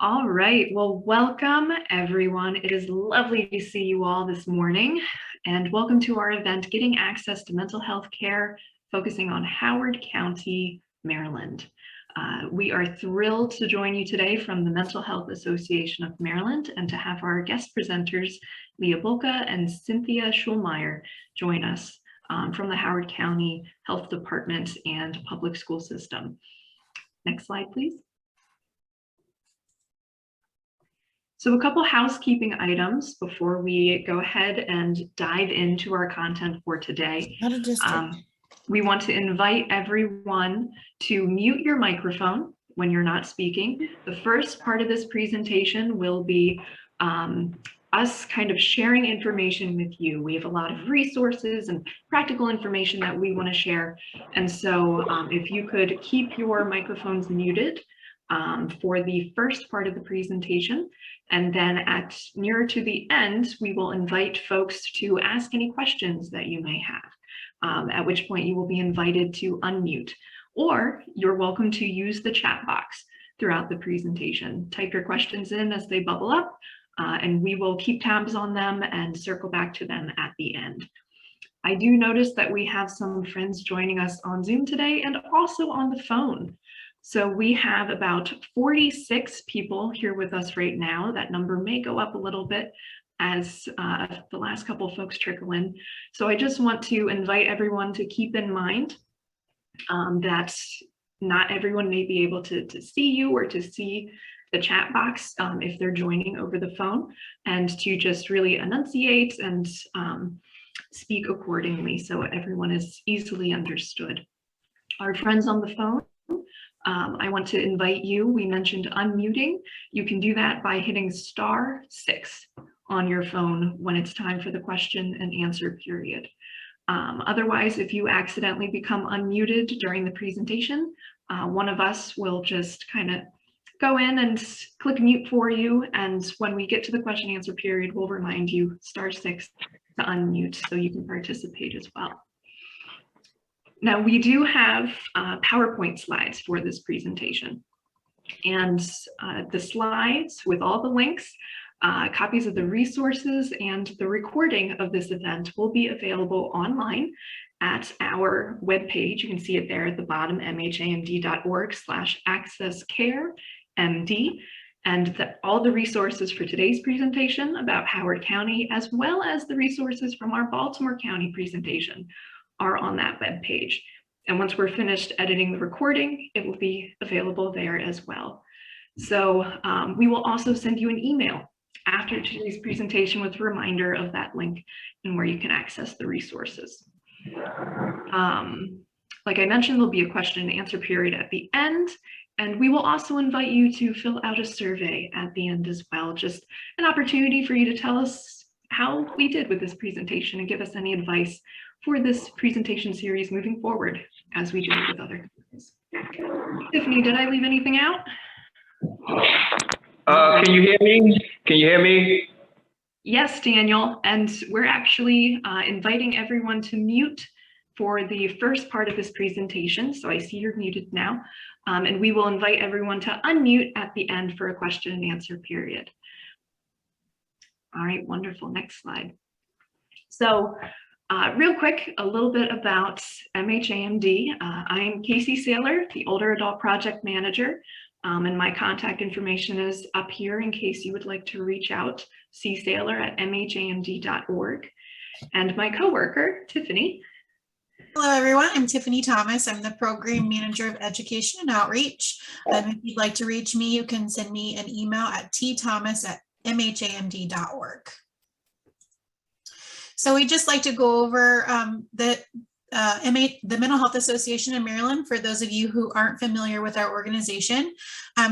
All right, well, welcome everyone. It is lovely to see you all this morning, and welcome to our event, Getting Access to Mental Health Care, focusing on Howard County, Maryland. We are thrilled to join you today from the Mental Health Association of Maryland and to have our guest presenters, Leah Bulka and Cynthia Schulmeyer, join us from the Howard County Health Department and Public School System. Next slide, please. So a couple housekeeping items before we go ahead and dive into our content for today. We want to invite everyone to mute your microphone when you're not speaking. The first part of this presentation will be us kind of sharing information with you. We have a lot of resources and practical information that we want to share. And so if you could keep your microphones muted for the first part of the presentation. And then nearer to the end, we will invite folks to ask any questions that you may have, at which point you will be invited to unmute, or you're welcome to use the chat box throughout the presentation. Type your questions in as they bubble up, and we will keep tabs on them and circle back to them at the end. I do notice that we have some friends joining us on Zoom today and also on the phone. So we have about 46 people here with us right now. That number may go up a little bit as the last couple of folks trickle in. So I just want to invite everyone to keep in mind that not everyone may be able to see you or to see the chat box if they're joining over the phone, and to just really enunciate and speak accordingly so everyone is easily understood. Our friends on the phone, I want to invite you. We mentioned unmuting. You can do that by hitting *6 on your phone when it's time for the question and answer period. Otherwise, if you accidentally become unmuted during the presentation, one of us will just kind of go in and click mute for you. And when we get to the question and answer period, we'll remind you *6 to unmute so you can participate as well. Now, we do have PowerPoint slides for this presentation, and the slides with all the links, copies of the resources, and the recording of this event will be available online at our webpage. You can see it there at the bottom, mhamd.org/accesscaremd, and all the resources for today's presentation about Howard County, as well as the resources from our Baltimore County presentation, are on that web page. And once we're finished editing the recording, it will be available there as well. So we will also send you an email after today's presentation with a reminder of that link and where you can access the resources. Like I mentioned, there'll be a question and answer period at the end, and we will also invite you to fill out a survey at the end as well. Just an opportunity for you to tell us how we did with this presentation and give us any advice for this presentation series moving forward as we do it with other companies. Tiffany, did I leave anything out? Can you hear me? Can you hear me? Yes, Daniel, and we're actually inviting everyone to mute for the first part of this presentation. So I see you're muted now, and we will invite everyone to unmute at the end for a question and answer period. All right, wonderful. Next slide. So real quick, a little bit about MHAMD. I'm Casey Saylor, the Older Adult Project Manager, and my contact information is up here in case you would like to reach out, csaylor@mhamd.org. And my coworker, Tiffany. Hello, everyone. I'm Tiffany Thomas. I'm the Program Manager of Education and Outreach. If you'd like to reach me, you can send me an email at tthomas@mhamd.org. So we'd just like to go over the Mental Health Association in Maryland, for those of you who aren't familiar with our organization.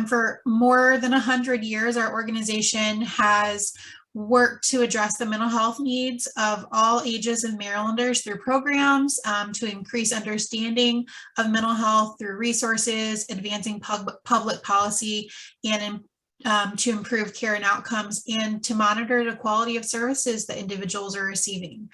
For more than 100 years, our organization has worked to address the mental health needs of all ages of Marylanders through programs to increase understanding of mental health through resources, advancing public policy, and to improve care and outcomes, and to monitor the quality of services that individuals are receiving.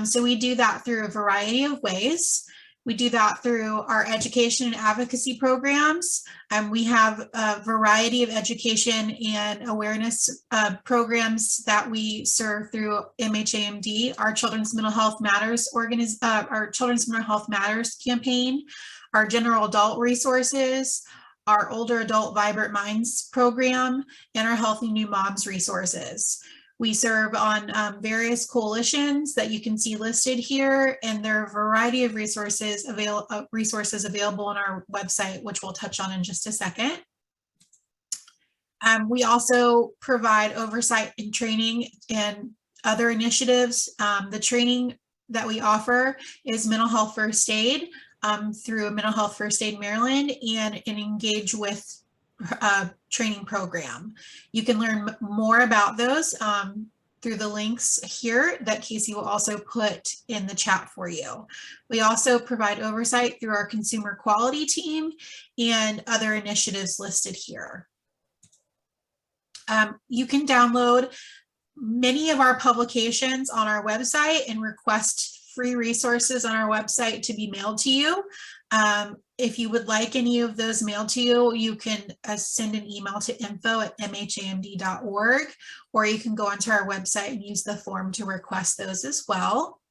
So we do that through a variety of ways. We do that through our education and advocacy programs. We have a variety of education and awareness programs that we serve through MHAMD, our Children's Mental Health Matters our Children's Mental Health Matters campaign, our general adult resources, our older adult Vibrant Minds program, and our Healthy New Moms resources. We serve on various coalitions that you can see listed here, and there are a variety of resources available on our website, which we'll touch on in just a second. We also provide oversight and training and other initiatives. The training that we offer is Mental Health First Aid through Mental Health First Aid Maryland and an Engage With training program. You can learn more about those through the links here that Casey will also put in the chat for you. We also provide oversight through our consumer quality team and other initiatives listed here. You can download many of our publications on our website and request free resources on our website to be mailed to you. If you would like any of those mailed to you, you can send an email to info@mhamd.org, or you can go onto our website and use the form to request those as well.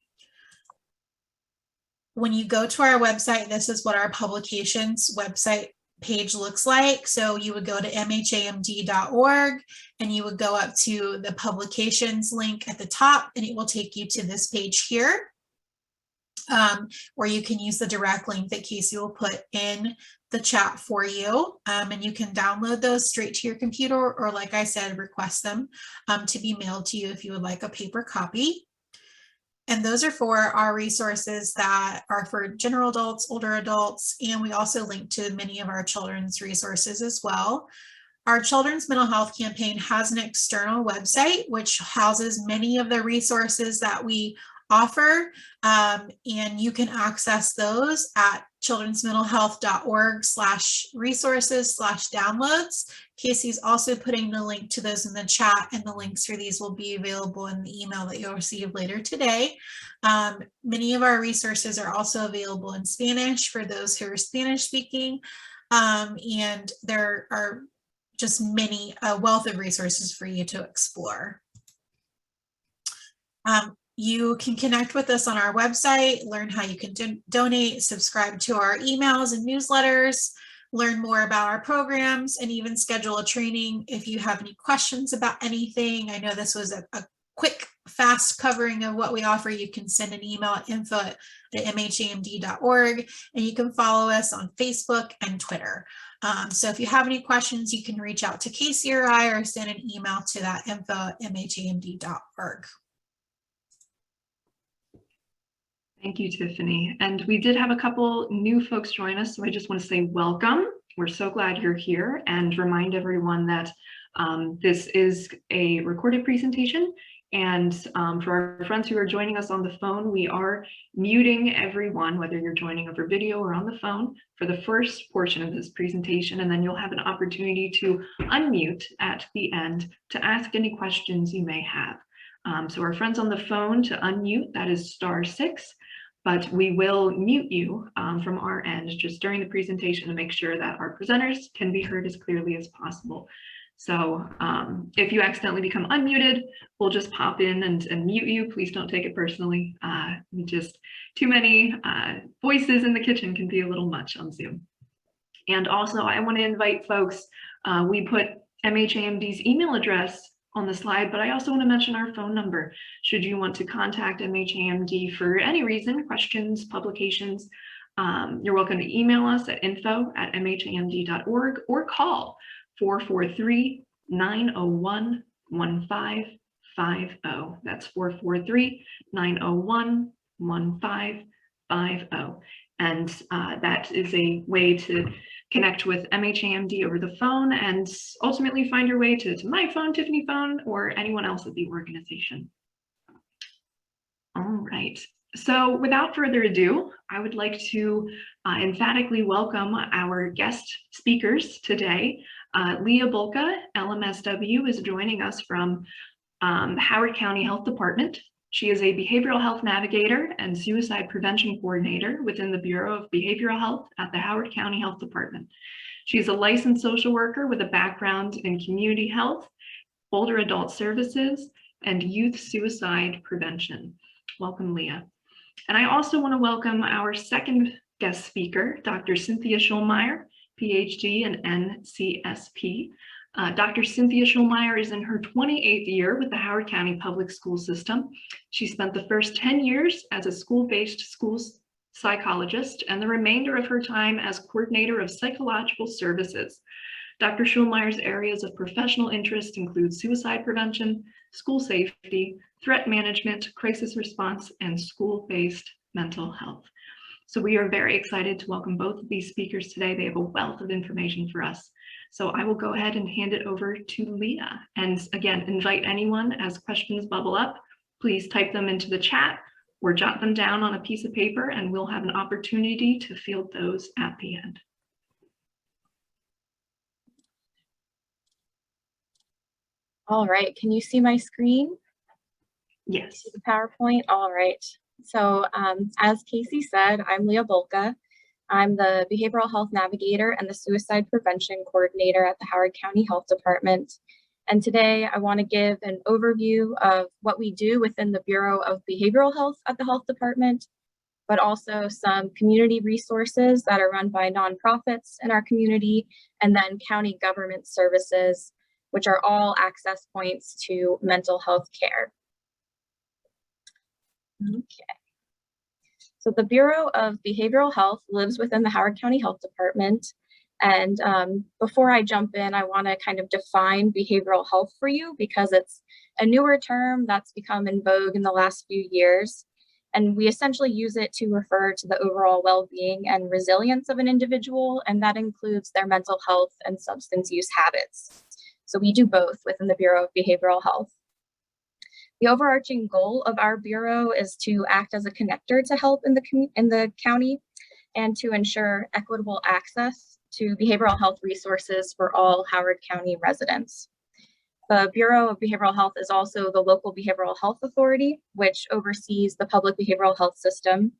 When you go to our website, this is what our publications website page looks like. So you would go to mhamd.org and you would go up to the publications link at the top, and it will take you to this page here. Or you can use the direct link that Casey will put in the chat for you, and you can download those straight to your computer, or like I said, request them to be mailed to you if you would like a paper copy. And those are for our resources that are for general adults, older adults, and we also link to many of our children's resources as well. Our Children's Mental Health Campaign has an external website which houses many of the resources that we offer, and you can access those at childrensmentalhealth.org/resources/downloads. Casey's also putting the link to those in the chat, and the links for these will be available in the email that you'll receive later today. Many of our resources are also available in Spanish for those who are Spanish speaking, and there are just a wealth of resources for you to explore. You can connect with us on our website, learn how you can donate, subscribe to our emails and newsletters, learn more about our programs, and even schedule a training if you have any questions about anything. I know this was a quick, fast covering of what we offer. You can send an email at info@mhamd.org, and you can follow us on Facebook and Twitter. So if you have any questions, you can reach out to Casey or I, or send an email to that info@mhamd.org. Thank you, Tiffany. And we did have a couple new folks join us, so I just want to say welcome. We're so glad you're here, and remind everyone that this is a recorded presentation. And for our friends who are joining us on the phone, we are muting everyone, whether you're joining over video or on the phone, for the first portion of this presentation, and then you'll have an opportunity to unmute at the end to ask any questions you may have. So our friends on the phone, to unmute, that is *6, but we will mute you from our end just during the presentation to make sure that our presenters can be heard as clearly as possible. So if you accidentally become unmuted, we'll just pop in and mute you. Please don't take it personally. Just too many voices in the kitchen can be a little much on Zoom. And also, I want to invite folks, we put MHAMD's email address on the slide, but I also want to mention our phone number. Should you want to contact MHAMD for any reason, questions, publications, you're welcome to email us at info@mhamd.org or call 443-901-1550. That's 443-901-1550. And that is a way to connect with MHAMD over the phone and ultimately find your way to my phone, Tiffany phone, or anyone else at the organization. All right. So without further ado, I would like to emphatically welcome our guest speakers today. Leah Bulka, LMSW, is joining us from Howard County Health Department. She is a behavioral health navigator and suicide prevention coordinator within the Bureau of Behavioral Health at the Howard County Health Department. She's a licensed social worker with a background in community health, older adult services, and youth suicide prevention. Welcome, Leah. And I also want to welcome our second guest speaker, Dr. Cynthia Schulmeyer, PhD and NCSP. Dr. Cynthia Schulmeyer is in her 28th year with the Howard County Public School System. She spent the first 10 years as a school-based school psychologist and the remainder of her time as coordinator of psychological services. Dr. Schulmeyer's areas of professional interest include suicide prevention, school safety, threat management, crisis response, and school-based mental health. So we are very excited to welcome both of these speakers today. They have a wealth of information for us. So I will go ahead and hand it over to Leah. And again, invite anyone as questions bubble up, please type them into the chat or jot them down on a piece of paper and we'll have an opportunity to field those at the end. All right, can you see my screen? Yes. The PowerPoint, all right. So as Casey said, I'm Leah Volka. I'm the Behavioral Health Navigator and the Suicide Prevention Coordinator at the Howard County Health Department. And today I want to give an overview of what we do within the Bureau of Behavioral Health at the Health Department, but also some community resources that are run by nonprofits in our community, and then county government services, which are all access points to mental health care. Okay. So the Bureau of Behavioral Health lives within the Howard County Health Department. And before I jump in, I want to kind of define behavioral health for you because it's a newer term that's become in vogue in the last few years. And we essentially use it to refer to the overall well-being and resilience of an individual, and that includes their mental health and substance use habits. So we do both within the Bureau of Behavioral Health. The overarching goal of our Bureau is to act as a connector to help in the county and to ensure equitable access to behavioral health resources for all Howard County residents. The Bureau of Behavioral Health is also the local behavioral health authority, which oversees the public behavioral health system.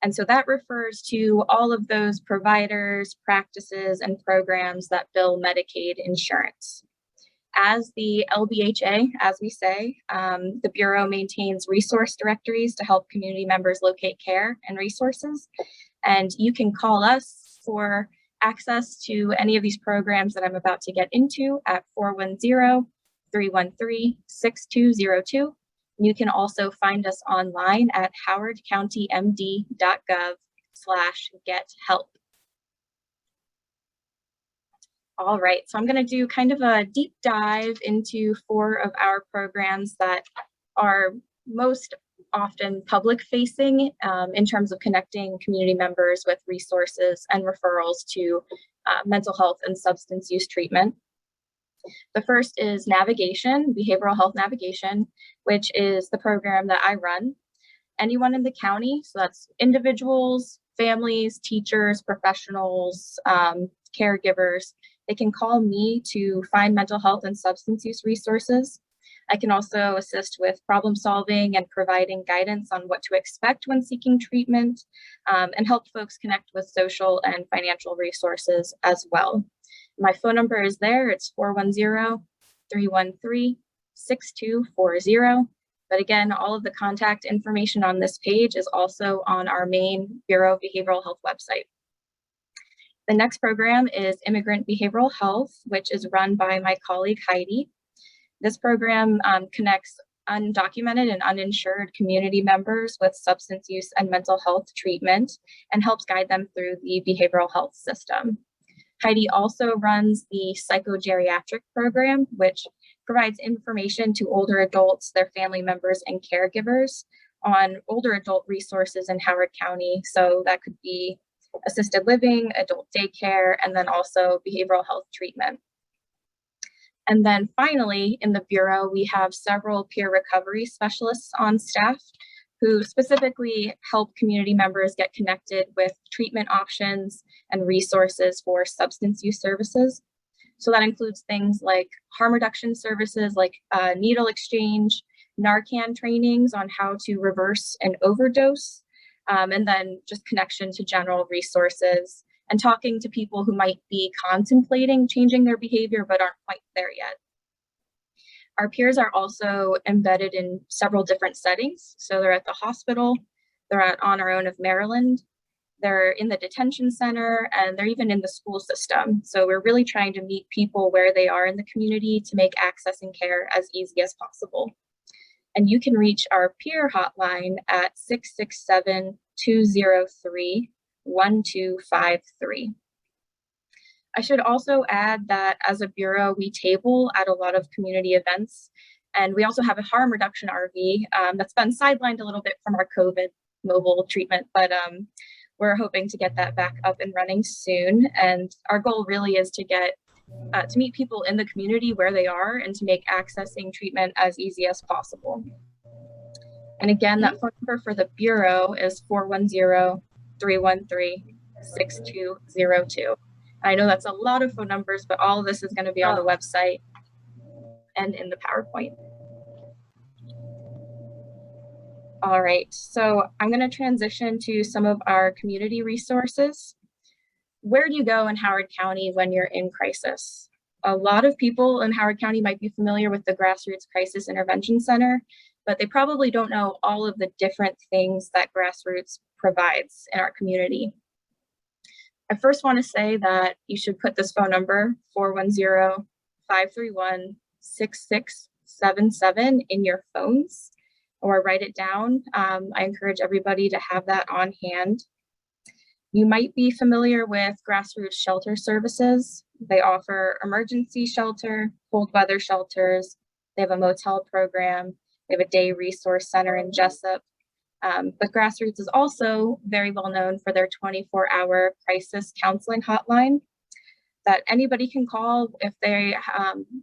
And so that refers to all of those providers, practices, and programs that bill Medicaid insurance. As the LBHA, as we say, the Bureau maintains resource directories to help community members locate care and resources. And you can call us for access to any of these programs that I'm about to get into at 410-313-6202. You can also find us online at howardcountymd.gov/get-help. All right, so I'm going to do kind of a deep dive into 4 of our programs that are most often public facing in terms of connecting community members with resources and referrals to mental health and substance use treatment. The first is navigation, behavioral health navigation, which is the program that I run. Anyone in the county, so that's individuals, families, teachers, professionals, caregivers, they can call me to find mental health and substance use resources. I can also assist with problem solving and providing guidance on what to expect when seeking treatment, and help folks connect with social and financial resources as well. My phone number is there. It's 410-313-6240. But again, all of the contact information on this page is also on our main Bureau of Behavioral Health website. The next program is Immigrant Behavioral Health, which is run by my colleague Heidi. This program connects undocumented and uninsured community members with substance use and mental health treatment and helps guide them through the behavioral health system. Heidi also runs the psychogeriatric program, which provides information to older adults, their family members, and caregivers on older adult resources in Howard County. So that could be assisted living, adult daycare, and then also behavioral health treatment. And then finally, in the Bureau, we have several peer recovery specialists on staff who specifically help community members get connected with treatment options and resources for substance use services. So that includes things like harm reduction services like needle exchange, Narcan trainings on how to reverse an overdose, and then just connection to general resources and talking to people who might be contemplating changing their behavior but aren't quite there yet. Our peers are also embedded in several different settings. So they're at the hospital, they're at On Our Own of Maryland, they're in the detention center, and they're even in the school system. So we're really trying to meet people where they are in the community to make accessing care as easy as possible. And you can reach our peer hotline at 667-203-1253. I should also add that as a bureau, we table at a lot of community events, and we also have a harm reduction RV that's been sidelined a little bit from our COVID mobile treatment, but we're hoping to get that back up and running soon. And our goal really is to get to meet people in the community where they are and to make accessing treatment as easy as possible. And again, that phone number for the bureau is 410-313-6202. I know that's a lot of phone numbers, but all of this is going to be on the website and in the PowerPoint. All right, so I'm going to transition to some of our community resources. Where do you go in Howard County when you're in crisis? A lot of people in Howard County might be familiar with the Grassroots Crisis Intervention Center, but they probably don't know all of the different things that Grassroots provides in our community. I first want to say that you should put this phone number, 410-531-6677, in your phones or write it down. I encourage everybody to have that on hand. You might be familiar with Grassroots Shelter Services. They offer emergency shelter, cold weather shelters. They have a motel program. They have a day resource center in Jessup. But Grassroots is also very well known for their 24-hour crisis counseling hotline that anybody can call if they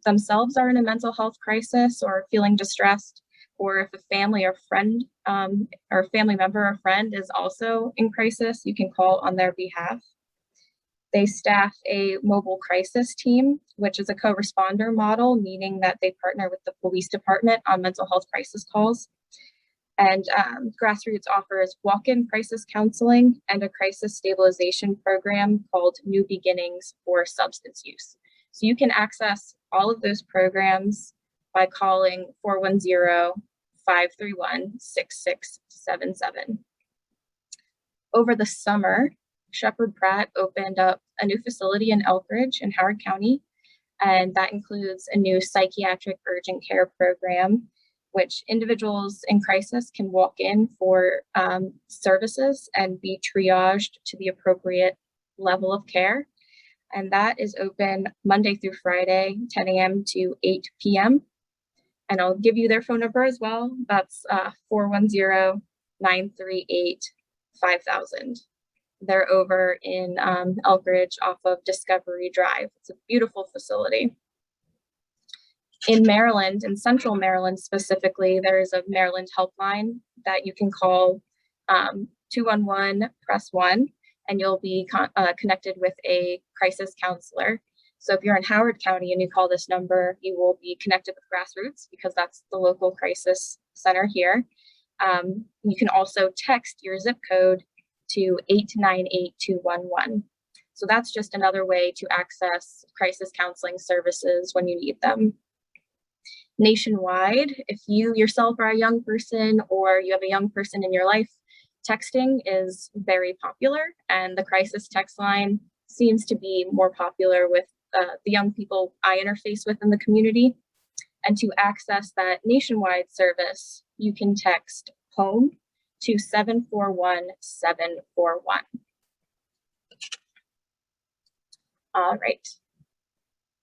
themselves are in a mental health crisis or feeling distressed, or if a family or friend or a family member or friend is also in crisis, you can call on their behalf. They staff a mobile crisis team, which is a co-responder model, meaning that they partner with the police department on mental health crisis calls. And Grassroots offers walk-in crisis counseling and a crisis stabilization program called New Beginnings for substance use. So you can access all of those programs by calling 410-531-6677. Over the summer, Shepherd Pratt opened up a new facility in Elkridge in Howard County, and that includes a new psychiatric urgent care program, which individuals in crisis can walk in for services and be triaged to the appropriate level of care. And that is open Monday through Friday, 10 a.m. to 8 p.m. And I'll give you their phone number as well. That's 410-938-5000. They're over in Elkridge off of Discovery Drive. It's a beautiful facility. In Maryland, in Central Maryland specifically, there is a Maryland helpline that you can call 211-press-1, and you'll be connected with a crisis counselor. So if you're in Howard County and you call this number, you will be connected with Grassroots because that's the local crisis center here. You can also text your zip code to 898-211. So that's just another way to access crisis counseling services when you need them. Nationwide, if you yourself are a young person or you have a young person in your life, texting is very popular, and the crisis text line seems to be more popular with the young people I interface with in the community. And to access that nationwide service, you can text HOME to 741-741. All right.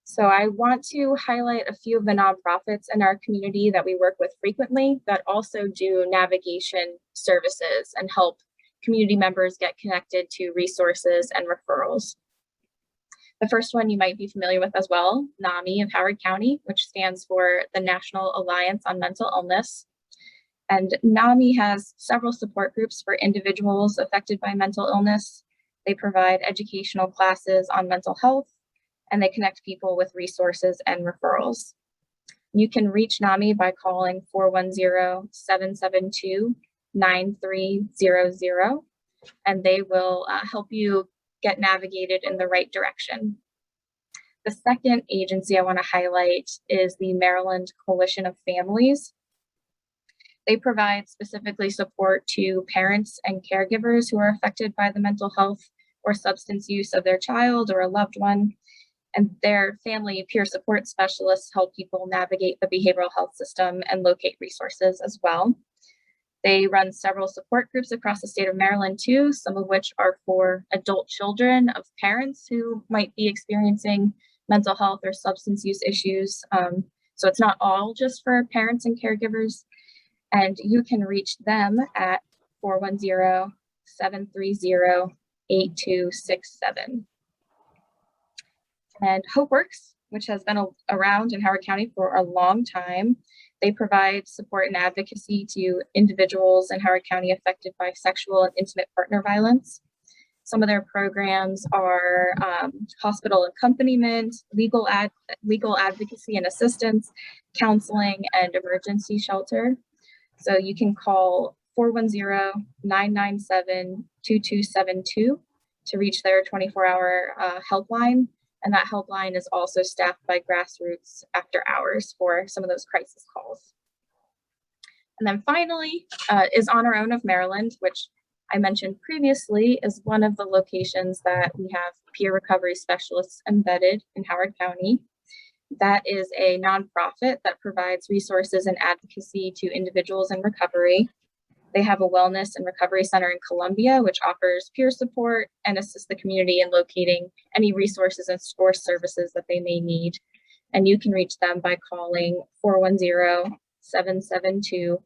So I want to highlight a few of the nonprofits in our community that we work with frequently that also do navigation services and help community members get connected to resources and referrals. The first one you might be familiar with as well, NAMI of Howard County, which stands for the National Alliance on Mental Illness. And NAMI has several support groups for individuals affected by mental illness. They provide educational classes on mental health, and they connect people with resources and referrals. You can reach NAMI by calling 410-772-9300, and they will help you get navigated in the right direction. The second agency I want to highlight is the Maryland Coalition of Families. They provide specifically support to parents and caregivers who are affected by the mental health or substance use of their child or a loved one. And their family peer support specialists help people navigate the behavioral health system and locate resources as well. They run several support groups across the state of Maryland too, some of which are for adult children of parents who might be experiencing mental health or substance use issues. So it's not all just for parents and caregivers. And you can reach them at 410-730-8267. And HopeWorks, which has been around in Howard County for a long time. They provide support and advocacy to individuals in Howard County affected by sexual and intimate partner violence. Some of their programs are hospital accompaniment, legal advocacy and assistance, counseling, and emergency shelter. So you can call 410-997-2272 to reach their 24-hour helpline. And that helpline is also staffed by grassroots after hours for some of those crisis calls. And then finally is On Our Own of Maryland, which I mentioned previously is one of the locations that we have peer recovery specialists embedded in Howard County. That is a nonprofit that provides resources and advocacy to individuals in recovery. They have a wellness and recovery center in Columbia, which offers peer support and assists the community in locating any resources and source services that they may need. And you can reach them by calling 410-772-7905.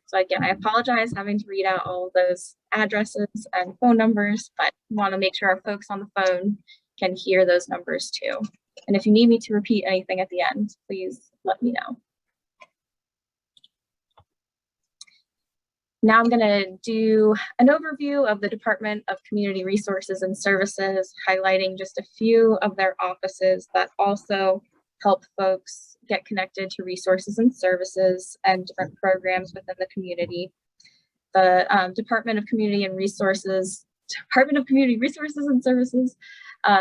So again, I apologize having to read out all of those addresses and phone numbers, but want to make sure our folks on the phone can hear those numbers too. And if you need me to repeat anything at the end, please let me know. Now I'm going to do an overview of the Department of Community Resources and Services, highlighting just a few of their offices that also help folks get connected to resources and services and different programs within the community. The Department of Community Resources and Services,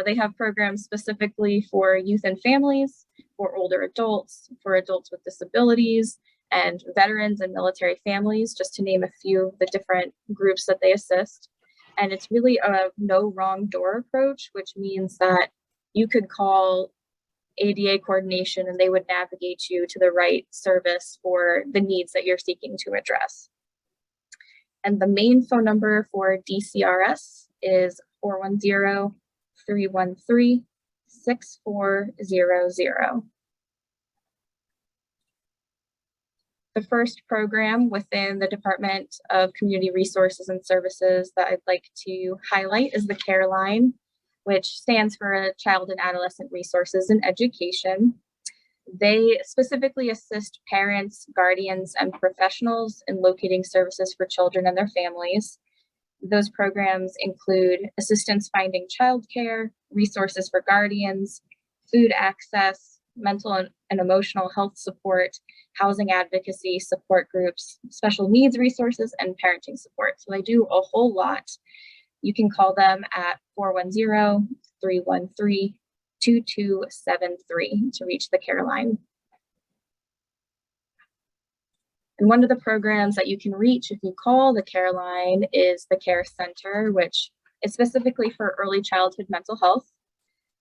they have programs specifically for youth and families, for older adults, for adults with disabilities, and veterans and military families, just to name a few of the different groups that they assist. And it's really a no wrong door approach, which means that you could call ADA coordination and they would navigate you to the right service for the needs that you're seeking to address. And the main phone number for DCRS is 410-313-6400. The first program within the Department of Community Resources and Services that I'd like to highlight is the CARE line, which stands for Child and Adolescent Resources and Education. They specifically assist parents, guardians, and professionals in locating services for children and their families. Those programs include assistance finding childcare, resources for guardians, food access, mental and emotional health support, housing advocacy, support groups, special needs resources, and parenting support. So they do a whole lot. You can call them at 410-313-2273 to reach the CARE line. And one of the programs that you can reach if you call the CARE line is the CARE Center, which is specifically for early childhood mental health.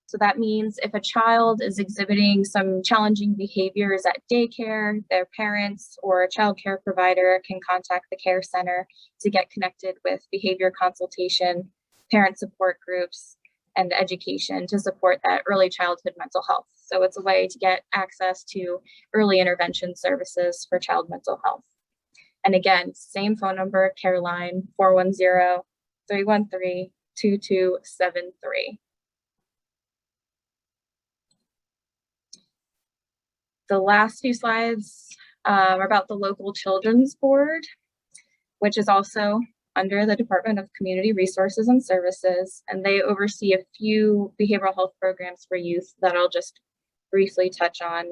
So that means if a child is exhibiting some challenging behaviors at daycare, their parents or a child care provider can contact the CARE Center to get connected with behavior consultation, parent support groups, and education to support that early childhood mental health. So it's a way to get access to early intervention services for child mental health. And again, same phone number, CARE line, 410-313-2273. The last few slides are about the local children's board, which is also under the Department of Community Resources and Services, and they oversee a few behavioral health programs for youth that I'll just briefly touch on.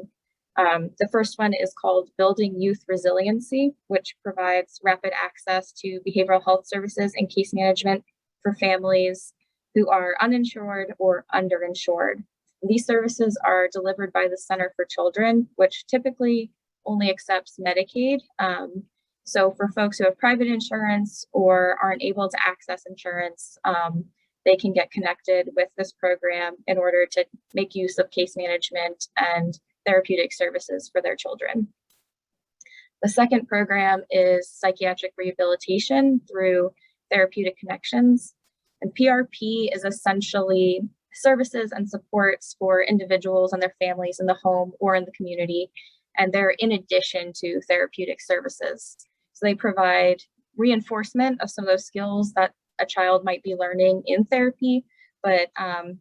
The first one is called Building Youth Resiliency, which provides rapid access to behavioral health services and case management for families who are uninsured or underinsured. These services are delivered by the Center for Children, which typically only accepts Medicaid. So for folks who have private insurance or aren't able to access insurance, they can get connected with this program in order to make use of case management and therapeutic services for their children. The second program is psychiatric rehabilitation through therapeutic connections. And PRP is essentially services and supports for individuals and their families in the home or in the community. And they're in addition to therapeutic services. So they provide reinforcement of some of those skills that a child might be learning in therapy, but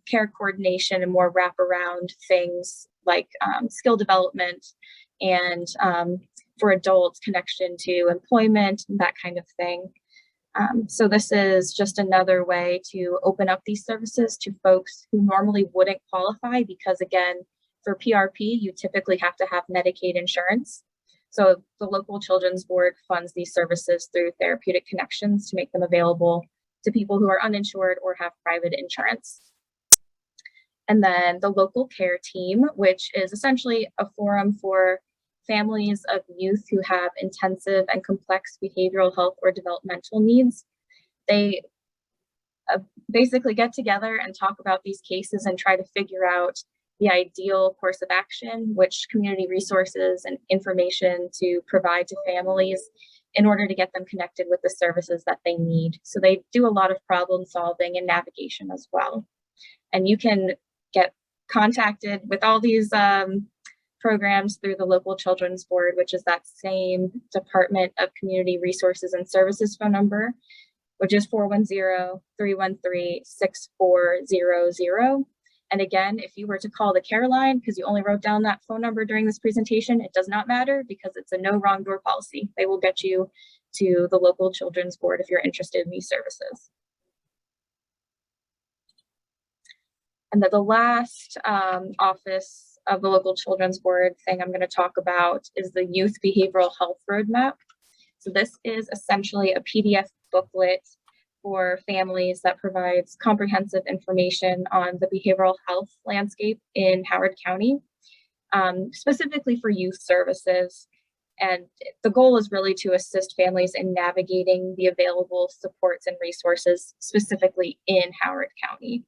care coordination and more wraparound things like skill development and for adults, connection to employment, that kind of thing. So this is just another way to open up these services to folks who normally wouldn't qualify because, again, for PRP, you typically have to have Medicaid insurance. So the local children's board funds these services through therapeutic connections to make them available to people who are uninsured or have private insurance. And then the local care team, which is essentially a forum for families of youth who have intensive and complex behavioral health or developmental needs. They basically get together and talk about these cases and try to figure out the ideal course of action, which community resources and information to provide to families in order to get them connected with the services that they need. So they do a lot of problem solving and navigation as well. And you can get contacted with all these programs through the local children's board, which is that same Department of Community Resources and Services phone number, which is 410-313-6400. And again, if you were to call the care line, because you only wrote down that phone number during this presentation, it does not matter because it's a no wrong door policy. They will get you to the local children's board if you're interested in these services. And then the last office of the local children's board thing I'm going to talk about is the Youth Behavioral Health Roadmap. So this is essentially a PDF booklet for families that provides comprehensive information on the behavioral health landscape in Howard County, specifically for youth services. And the goal is really to assist families in navigating the available supports and resources specifically in Howard County.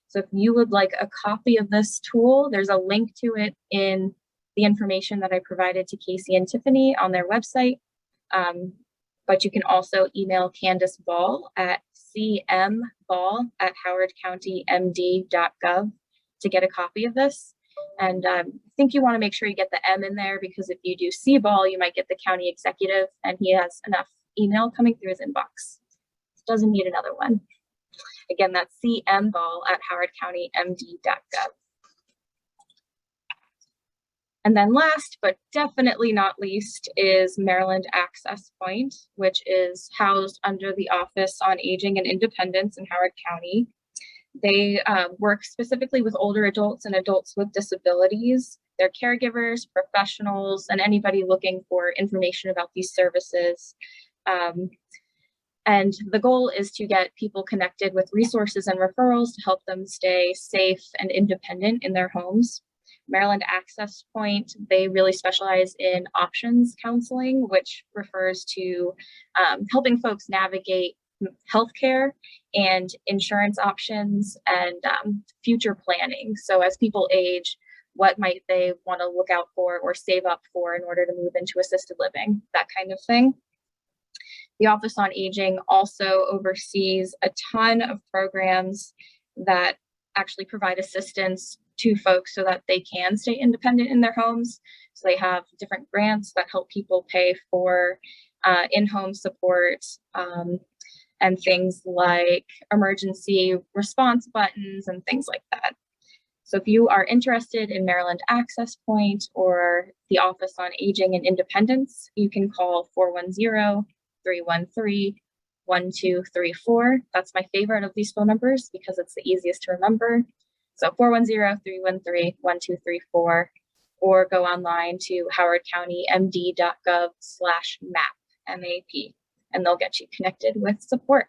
So if you would like a copy of this tool, there's a link to it in the information that I provided to Casey and Tiffany on their website. But you can also email Candace Ball at cmball@howardcountymd.gov to get a copy of this. And I think you want to make sure you get the M in there because if you do C Ball, you might get the county executive and he has enough email coming through his inbox. Doesn't need another one. Again, that's cmball@howardcountymd.gov. And then last, but definitely not least, is Maryland Access Point, which is housed under the Office on Aging and Independence in Howard County. They work specifically with older adults and adults with disabilities. They're caregivers, professionals, and anybody looking for information about these services. And the goal is to get people connected with resources and referrals to help them stay safe and independent in their homes. Maryland Access Point, they really specialize in options counseling, which refers to helping folks navigate healthcare and insurance options and future planning. So as people age, what might they want to look out for or save up for in order to move into assisted living, that kind of thing. The Office on Aging also oversees a ton of programs that actually provide assistance to folks so that they can stay independent in their homes. So they have different grants that help people pay for in-home support and things like emergency response buttons and things like that. So if you are interested in Maryland Access Point or the Office on Aging and Independence, you can call 410-313-1234. That's my favorite of these phone numbers because it's the easiest to remember. So 410-313-1234, or go online to howardcountymd.gov/map, MAP, and they'll get you connected with support.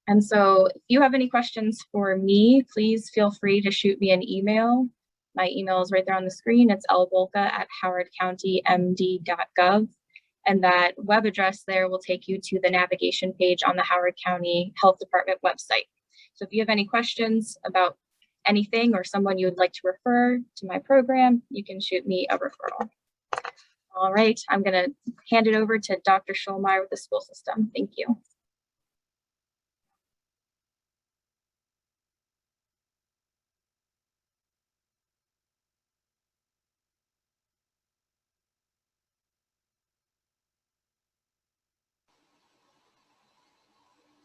And so if you have any questions for me, please feel free to shoot me an email. My email is right there on the screen. It's lbolka@howardcountymd.gov. And that web address there will take you to the navigation page on the Howard County Health Department website. So if you have any questions about anything or someone you would like to refer to my program, you can shoot me a referral. All right, I'm going to hand it over to Dr. Schulmeyer with the school system. Thank you.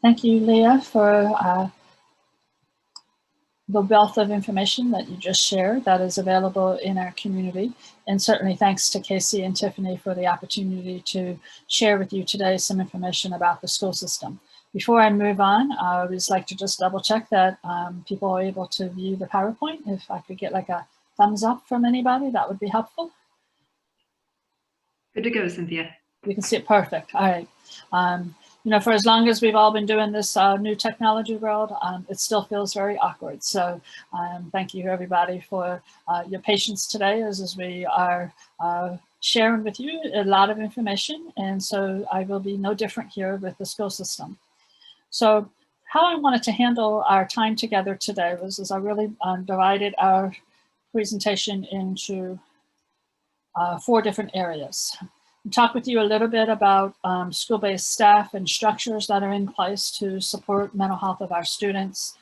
Thank you, Leah, for the wealth of information that you just shared that is available in our community. And certainly thanks to Casey and Tiffany for the opportunity to share with you today some information about the school system. Before I move on, I would just like to just double check that people are able to view the PowerPoint. If I could get like a thumbs up from anybody, that would be helpful. Good to go, Cynthia. We can see it perfect. All right. You know, for as long as we've all been doing this new technology world, it still feels very awkward. So thank you everybody for your patience today as we are sharing with you a lot of information. And so I will be no different here with the school system. So how I wanted to handle our time together today was as I really divided our presentation into 4 different areas. Talk with you a little bit about school-based staff and structures that are in place to support mental health of our students.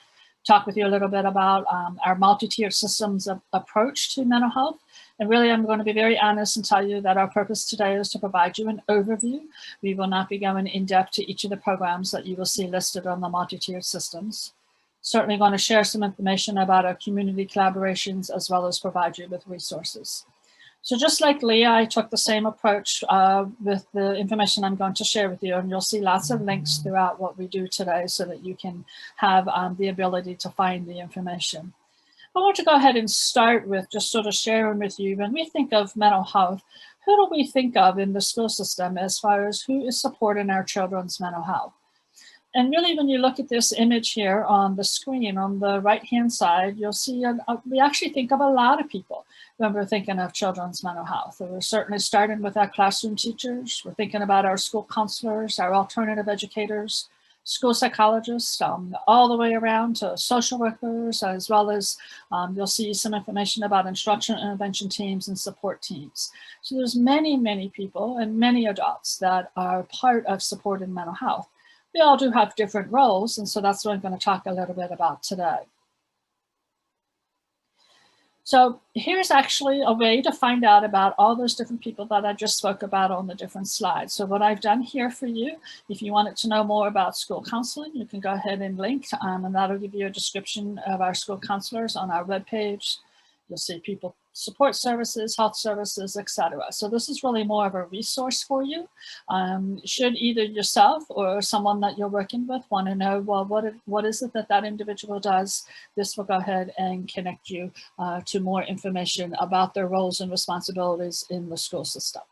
Talk with you a little bit about our multi-tier systems approach to mental health. And really, I'm going to be very honest and tell you that our purpose today is to provide you an overview. We will not be going in depth to each of the programs that you will see listed on the multi-tier systems. Certainly going to share some information about our community collaborations as well as provide you with resources. So just like Leah, I took the same approach with the information I'm going to share with you, and you'll see lots of links throughout what we do today so that you can have the ability to find the information. I want to go ahead and start with just sort of sharing with you, when we think of mental health, who do we think of in the school system as far as who is supporting our children's mental health? And really, when you look at this image here on the screen, on the right-hand side, you'll see we actually think of a lot of people when we're thinking of children's mental health. So we're certainly starting with our classroom teachers. We're thinking about our school counselors, our alternative educators, school psychologists, all the way around to social workers, as well as you'll see some information about instructional intervention teams and support teams. So there's many, many people and many adults that are part of supporting mental health. They all do have different roles, and so that's what I'm going to talk a little bit about today. So here's actually a way to find out about all those different people that I just spoke about on the different slides. So what I've done here for you, if you wanted to know more about school counseling, you can go ahead and link, and that'll give you a description of our school counselors on our webpage. You'll see people support services, health services, etc. So this is really more of a resource for you. Should either yourself or someone that you're working with want to know, well, what is it that that individual does? This will go ahead and connect you to more information about their roles and responsibilities in the school system.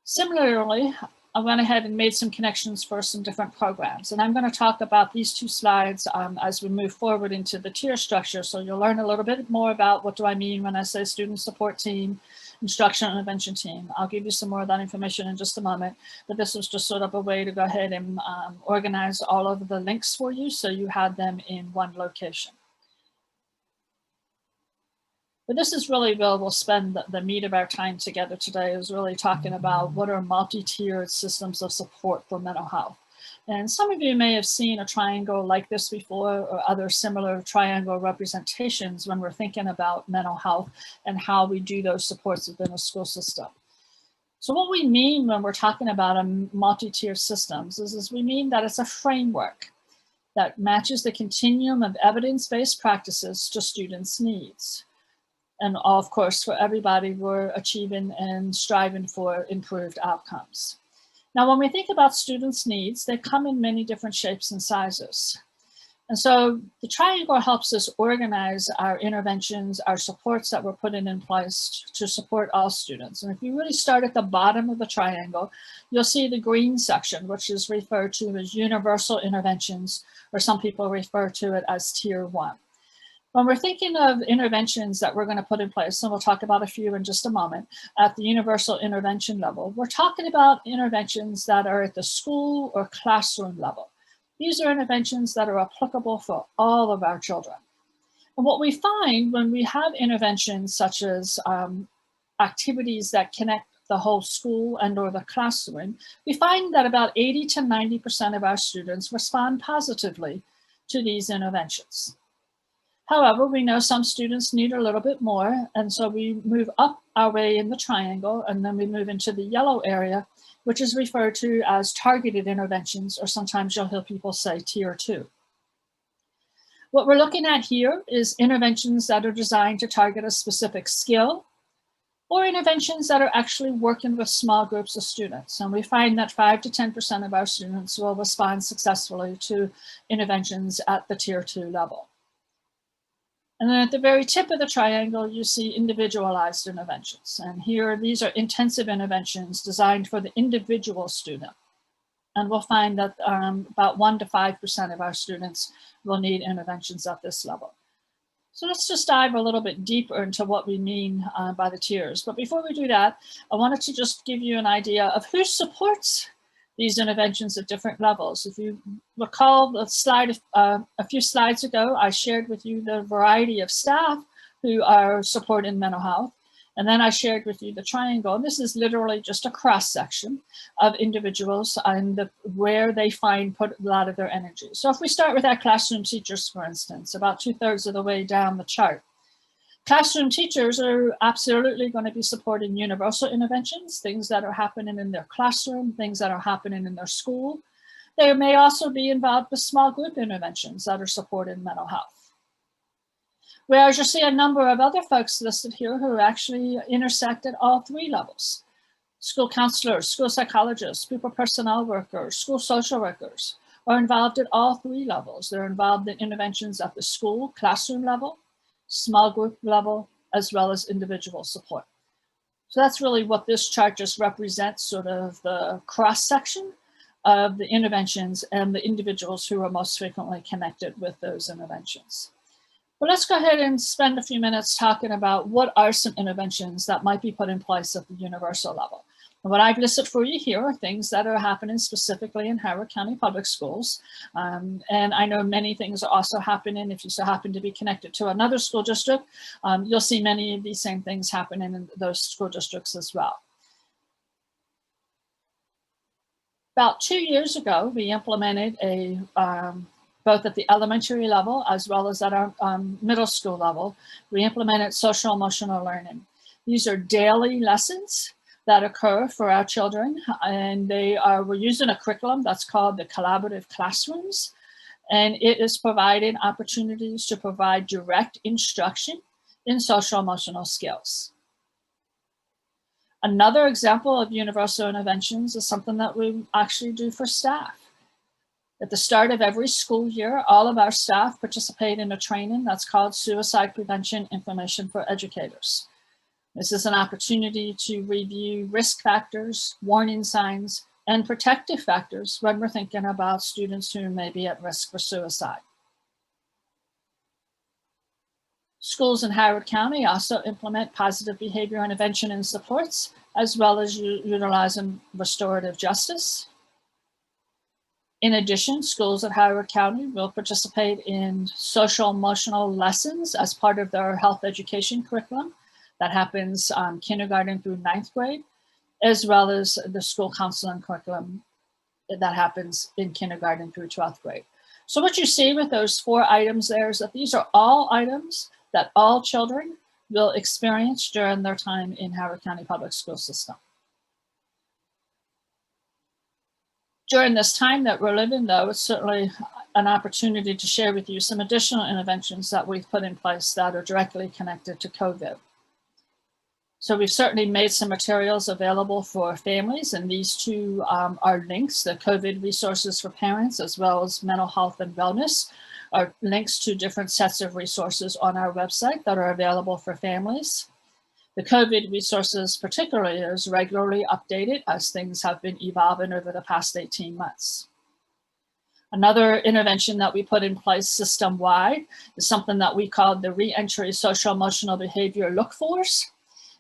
Similarly, I went ahead and made some connections for some different programs. And I'm going to talk about these 2 slides as we move forward into the tier structure. So you'll learn a little bit more about what do I mean when I say student support team, instructional intervention team. I'll give you some more of that information in just a moment. But this was just sort of a way to go ahead and organize all of the links for you so you had them in one location. But this is really where we'll spend the meat of our time together today, is really talking about what are multi-tiered systems of support for mental health. And some of you may have seen a triangle like this before, or other similar triangle representations when we're thinking about mental health and how we do those supports within a school system. So what we mean when we're talking about a multi-tiered systems is we mean that it's a framework that matches the continuum of evidence-based practices to students' needs. And of course, for everybody, we're achieving and striving for improved outcomes. Now, when we think about students' needs, they come in many different shapes and sizes. And so the triangle helps us organize our interventions, our supports that we're putting in place to support all students. And if you really start at the bottom of the triangle, you'll see the green section, which is referred to as universal interventions, or some people refer to it as tier 1. When we're thinking of interventions that we're going to put in place, and we'll talk about a few in just a moment, at the universal intervention level, we're talking about interventions that are at the school or classroom level. These are interventions that are applicable for all of our children. And what we find when we have interventions such as activities that connect the whole school and or the classroom, we find that about 80 to 90% of our students respond positively to these interventions. However, we know some students need a little bit more, and so we move up our way in the triangle, and then we move into the yellow area, which is referred to as targeted interventions, or sometimes you'll hear people say tier 2. What we're looking at here is interventions that are designed to target a specific skill, or interventions that are actually working with small groups of students. And we find that 5 to 10% of our students will respond successfully to interventions at the tier 2 level. And then at the very tip of the triangle, you see individualized interventions. And here, these are intensive interventions designed for the individual student. And we'll find that about 1 to 5% of our students will need interventions at this level. So let's just dive a little bit deeper into what we mean by the tiers. But before we do that, I wanted to just give you an idea of who supports these interventions at different levels. If you recall the slide a few slides ago, I shared with you the variety of staff who are supporting mental health. And then I shared with you the triangle. And this is literally just a cross section of individuals and where they put a lot of their energy. So if we start with our classroom teachers, for instance, about 2/3 of the way down the chart. Classroom teachers are absolutely going to be supporting universal interventions, things that are happening in their classroom, things that are happening in their school. They may also be involved with small group interventions that are supporting mental health. Whereas you see a number of other folks listed here who actually intersect at all 3 levels. School counselors, school psychologists, pupil personnel workers, school social workers are involved at all 3 levels. They're involved in interventions at the school, classroom level, small group level, as well as individual support. So that's really what this chart just represents, sort of the cross section of the interventions and the individuals who are most frequently connected with those interventions. But let's go ahead and spend a few minutes talking about what are some interventions that might be put in place at the universal level. And what I've listed for you here are things that are happening specifically in Howard County Public Schools. And I know many things are also happening. If you so happen to be connected to another school district, you'll see many of these same things happening in those school districts as well. About 2 years ago, we implemented both at the elementary level as well as at our middle school level, we implemented social emotional learning. These are daily lessons that occur for our children, and we're using a curriculum that's called the Collaborative Classrooms, and it is providing opportunities to provide direct instruction in social emotional skills. Another example of universal interventions is something that we actually do for staff. At the start of every school year, all of our staff participate in a training that's called Suicide Prevention Information for Educators. This is an opportunity to review risk factors, warning signs, and protective factors when we're thinking about students who may be at risk for suicide. Schools in Howard County also implement positive behavior intervention and supports, as well as utilizing restorative justice. In addition, schools at Howard County will participate in social emotional lessons as part of their health education curriculum. That happens kindergarten through 9th grade, as well as the school counseling curriculum that happens in kindergarten through 12th grade. So what you see with those 4 items there is that these are all items that all children will experience during their time in Howard County Public School System. During this time that we're living, though, it's certainly an opportunity to share with you some additional interventions that we've put in place that are directly connected to COVID. So we've certainly made some materials available for families, and these two are links. The COVID resources for parents, as well as mental health and wellness, are links to different sets of resources on our website that are available for families. The COVID resources particularly is regularly updated as things have been evolving over the past 18 months. Another intervention that we put in place system-wide is something that we called the Reentry Social Emotional Behavior Look-Fors.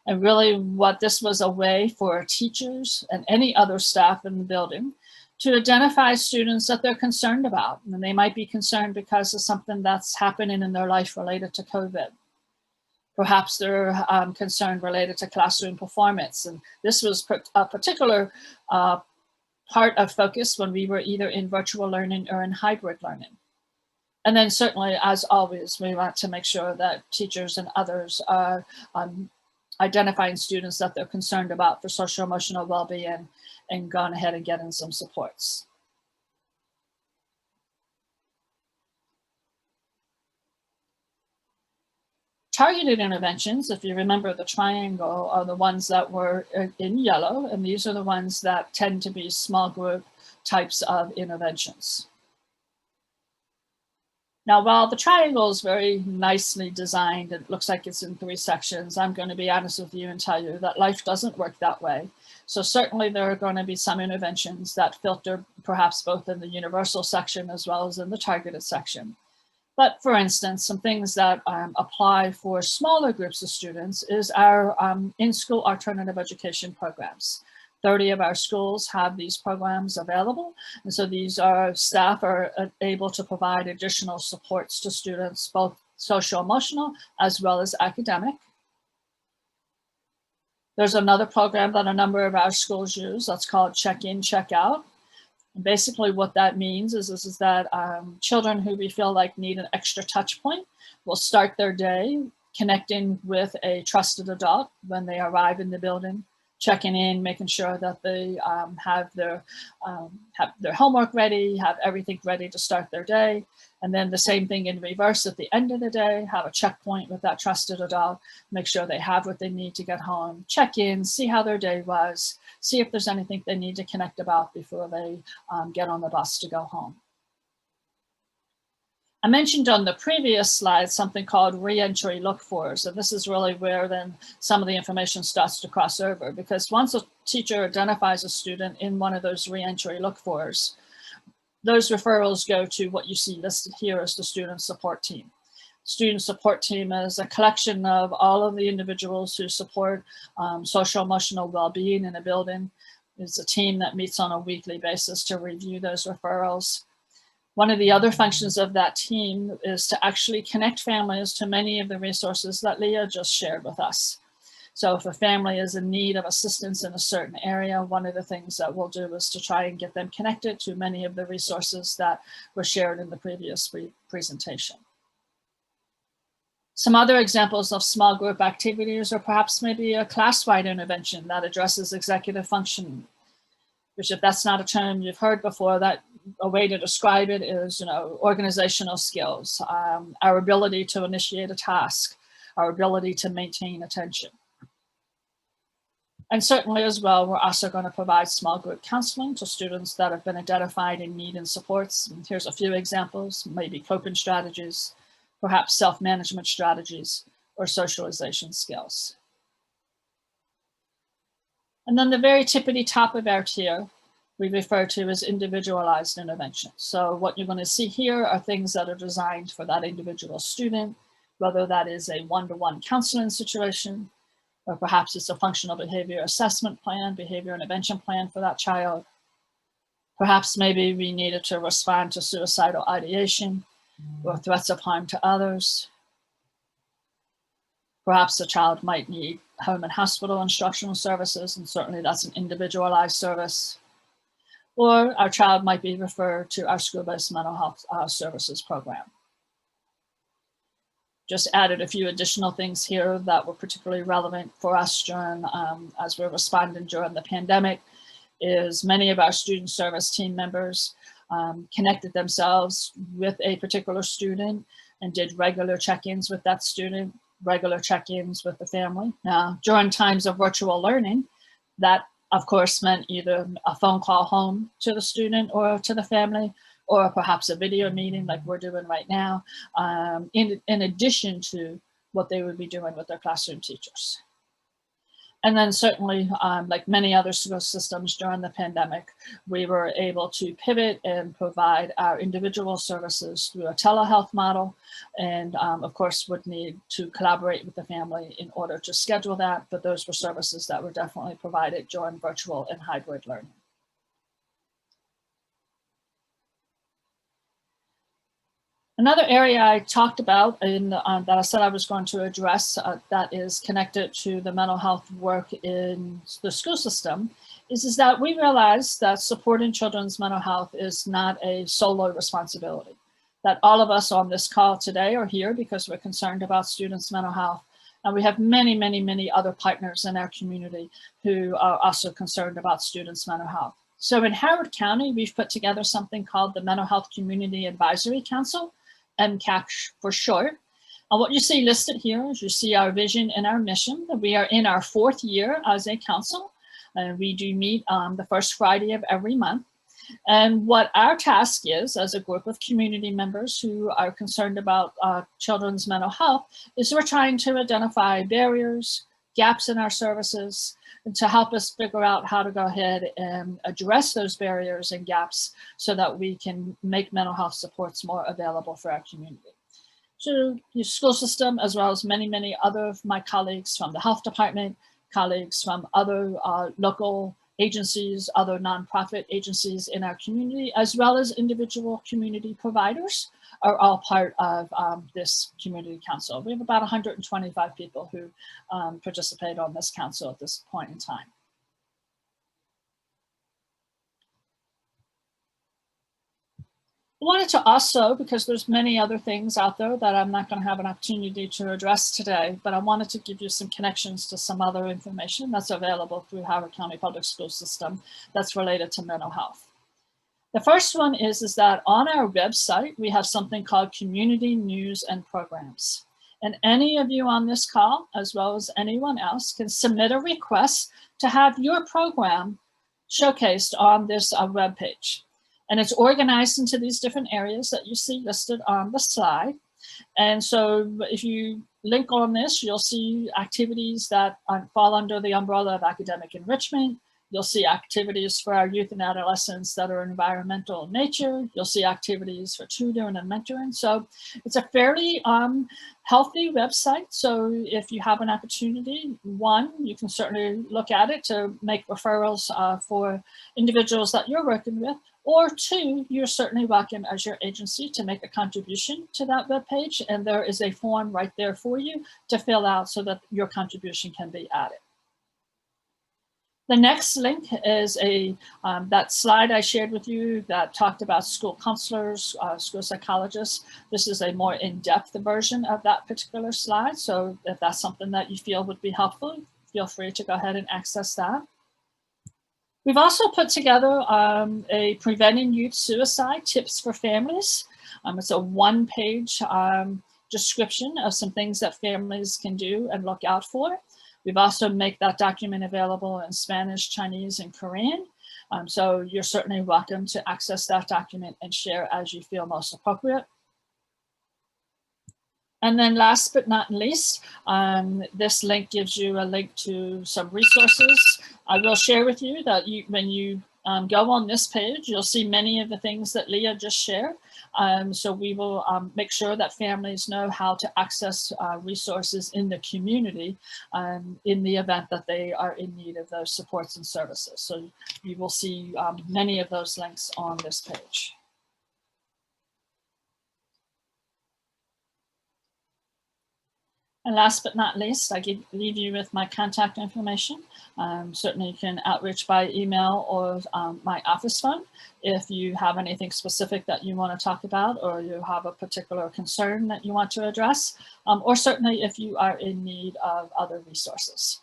And really what this was a way for teachers and any other staff in the building to identify students that they're concerned about. And they might be concerned because of something that's happening in their life related to COVID. Perhaps they're concerned related to classroom performance. And this was a particular part of focus when we were either in virtual learning or in hybrid learning. And then certainly, as always, we want to make sure that teachers and others are identifying students that they're concerned about for social emotional well-being and going ahead and getting some supports. Targeted interventions, if you remember the triangle, are the ones that were in yellow, and these are the ones that tend to be small group types of interventions. Now, while the triangle is very nicely designed, it looks like it's in 3 sections, I'm going to be honest with you and tell you that life doesn't work that way. So certainly there are going to be some interventions that filter perhaps both in the universal section as well as in the targeted section. But for instance, some things that apply for smaller groups of students is our in-school alternative education programs. 30 of our schools have these programs available. And so these are staff are able to provide additional supports to students, both social emotional as well as academic. There's another program that a number of our schools use that's called Check-in, Check-out. And basically what that means is that children who we feel like need an extra touch point will start their day connecting with a trusted adult when they arrive in the building, checking in, making sure that they have their homework ready, have everything ready to start their day. And then the same thing in reverse at the end of the day, have a checkpoint with that trusted adult, make sure they have what they need to get home, check in, see how their day was, see if there's anything they need to connect about before they get on the bus to go home. I mentioned on the previous slide something called reentry look-fors, and this is really where then some of the information starts to cross over, because once a teacher identifies a student in one of those reentry look-fors, those referrals go to what you see listed here as the student support team. Student support team is a collection of all of the individuals who support social emotional well-being in a building. It's a team that meets on a weekly basis to review those referrals. One of the other functions of that team is to actually connect families to many of the resources that Leah just shared with us. So if a family is in need of assistance in a certain area, one of the things that we'll do is to try and get them connected to many of the resources that were shared in the previous presentation. Some other examples of small group activities, or perhaps maybe a class-wide intervention that addresses executive functioning, which, if that's not a term you've heard before, that a way to describe it is, organizational skills, our ability to initiate a task, our ability to maintain attention. And certainly as well, we're also going to provide small group counseling to students that have been identified in need and supports. And here's a few examples, maybe coping strategies, perhaps self-management strategies, or socialization skills. And then the very tippity top of our tier, we refer to as individualized interventions. So what you're going to see here are things that are designed for that individual student, whether that is a one-to-one counseling situation, or perhaps it's a functional behavior assessment plan, behavior intervention plan for that child. Perhaps maybe we needed to respond to suicidal ideation or threats of harm to others. Perhaps the child might need home and hospital instructional services, and certainly that's an individualized service. Or our child might be referred to our school-based mental health services program. Just added a few additional things here that were particularly relevant for us during, as we're responding during the pandemic, is many of our student service team members connected themselves with a particular student and did regular check-ins with that student. regular check-ins with the family. Now, during times of virtual learning, that of course meant either a phone call home to the student or to the family, or perhaps a video meeting like we're doing right now, in addition to what they would be doing with their classroom teachers. And then certainly, like many other school systems during the pandemic, we were able to pivot and provide our individual services through a telehealth model. And of course, would need to collaborate with the family in order to schedule that. But those were services that were definitely provided during virtual and hybrid learning. Another area I talked about that I said I was going to address that is connected to the mental health work in the school system is that we realize that supporting children's mental health is not a solo responsibility. That all of us on this call today are here because we're concerned about students' mental health. And we have many, many, many other partners in our community who are also concerned about students' mental health. So in Howard County, we've put together something called the Mental Health Community Advisory Council, MCAC for short. And what you see listed here is you see our vision and our mission. We are in our 4th year as a council. We do meet the first Friday of every month. And what our task is as a group of community members who are concerned about children's mental health is we're trying to identify barriers, gaps in our services, and to help us figure out how to go ahead and address those barriers and gaps so that we can make mental health supports more available for our community. So the school system, as well as many, many other of my colleagues from the health department, colleagues from other local agencies, other nonprofit agencies in our community, as well as individual community providers, are all part of this community council. We have about 125 people who participate on this council at this point in time. I wanted to also, because there's many other things out there that I'm not going to have an opportunity to address today, but I wanted to give you some connections to some other information that's available through Howard County Public School System that's related to mental health. The first one is that on our website, we have something called Community News and Programs. And any of you on this call, as well as anyone else, can submit a request to have your program showcased on this webpage. And it's organized into these different areas that you see listed on the slide. And so if you link on this, you'll see activities that fall under the umbrella of academic enrichment. You'll see activities for our youth and adolescents that are environmental in nature. You'll see activities for tutoring and mentoring. So it's a fairly healthy website. So if you have an opportunity, one, you can certainly look at it to make referrals for individuals that you're working with. Or two, you're certainly welcome as your agency to make a contribution to that webpage. And there is a form right there for you to fill out so that your contribution can be added. The next link is that slide I shared with you that talked about school counselors, school psychologists. This is a more in-depth version of that particular slide. So if that's something that you feel would be helpful, feel free to go ahead and access that. We've also put together a Preventing Youth Suicide Tips for Families. It's a one-page description of some things that families can do and look out for. We've also made that document available in Spanish, Chinese, and Korean. So you're certainly welcome to access that document and share as you feel most appropriate. And then last but not least, this link gives you a link to some resources. I will share with you that when you go on this page, you'll see many of the things that Leah just shared. So we will make sure that families know how to access resources in the community in the event that they are in need of those supports and services. So you will see many of those links on this page. And last but not least, I leave you with my contact information. Certainly you can outreach by email or my office phone if you have anything specific that you want to talk about or you have a particular concern that you want to address, or certainly if you are in need of other resources.